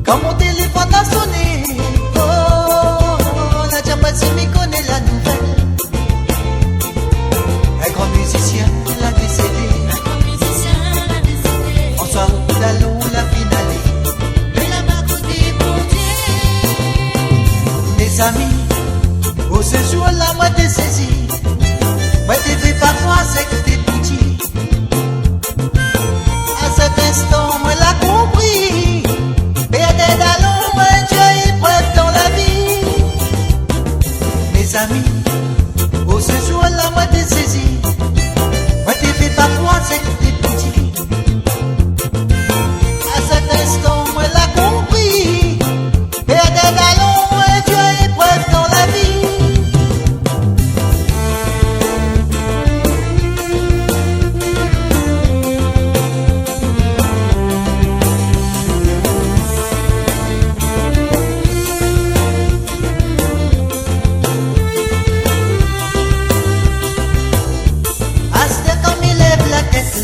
Quand mon téléphone a sonné, oh, la diapatie m'y connaît la nouvelle. Un grand musicien l'a décédé. François Dallon l'a finalé. Mais la bague des bon Dieu. Mes amis, oh ce jour-là, moi t'ai saisi. Moi t'ai fait pas croire, c'est que t'es petit. À cet instant, moi l'a compris. Bernard Dallon, un Dieu épreuve dans la vie. Mes amis, oh ce jour-là, moi t'ai saisi. Moi t'ai fait pas croire, c'est que t'es petit. À cet instant, moi l'a compris. Bernard Dallon, un Dieu épreuve dans la vie.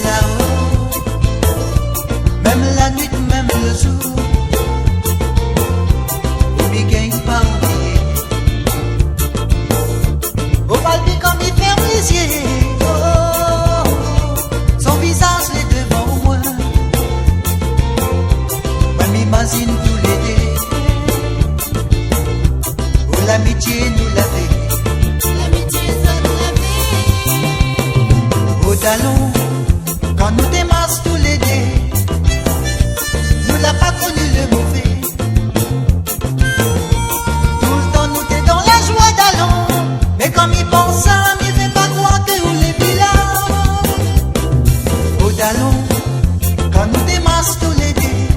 Là-haut, même la nuit, même le jour, il m'y gagne pas oublier. Au palpi comme il ferme les yeux, oh, son visage est devant moi. Moi m'imagine tous les deux, où l'amitié nous l'avait. L'amitié ça nous Au Dallon, quand nous démarrons tous les deux, nous n'a pas connu le mauvais. Tout le temps nous t'es dans la joie Dallon, mais comme il pense ça, il ne fait pas croire que nous les bilans. Au Dallon, quand nous démarrons tous les deux,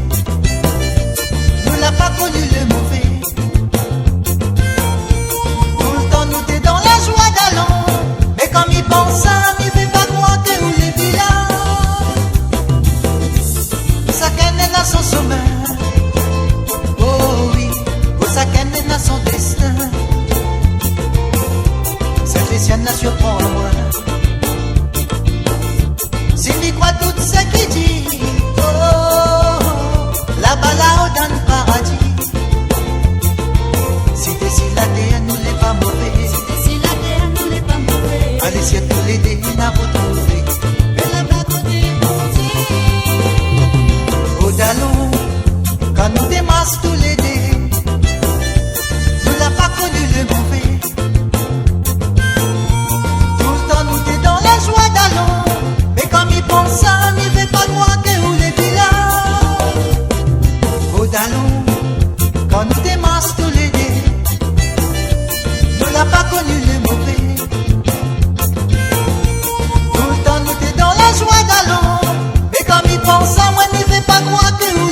nous n'a pas connu le mauvais. Tout le temps nous t'es dans la joie Dallon, mais comme il pense ça, il ne fait pas croire que nous les bilans. Son sommeil, oh oui, au chacun a son destin. Cette Christiane la surprend moi. S'il y croit tout ce qu'il dit, oh, là-bas là-haut dans le paradis. Si d'ici la terre nous n'est pas mauvais, si la terre nous n'est pas mauvais. allez si tous les deux n'a retrouvé. Mais la bague des bon Dieu. Au Dallon, quand nous démarrons tous les deux, nous n'a pas connu le mauvais. Tout le temps nous t'es dans la joie Dallon, mais comme il pense ça, il ne veut pas croire que nous les bilans. Au Dallon, quand nous démarrons tous les deux, nous n'a pas connu le mauvais. Tout le temps nous t'es dans la joie Dallon, mais comme il pense ça, moi il ne veut pas croire que nous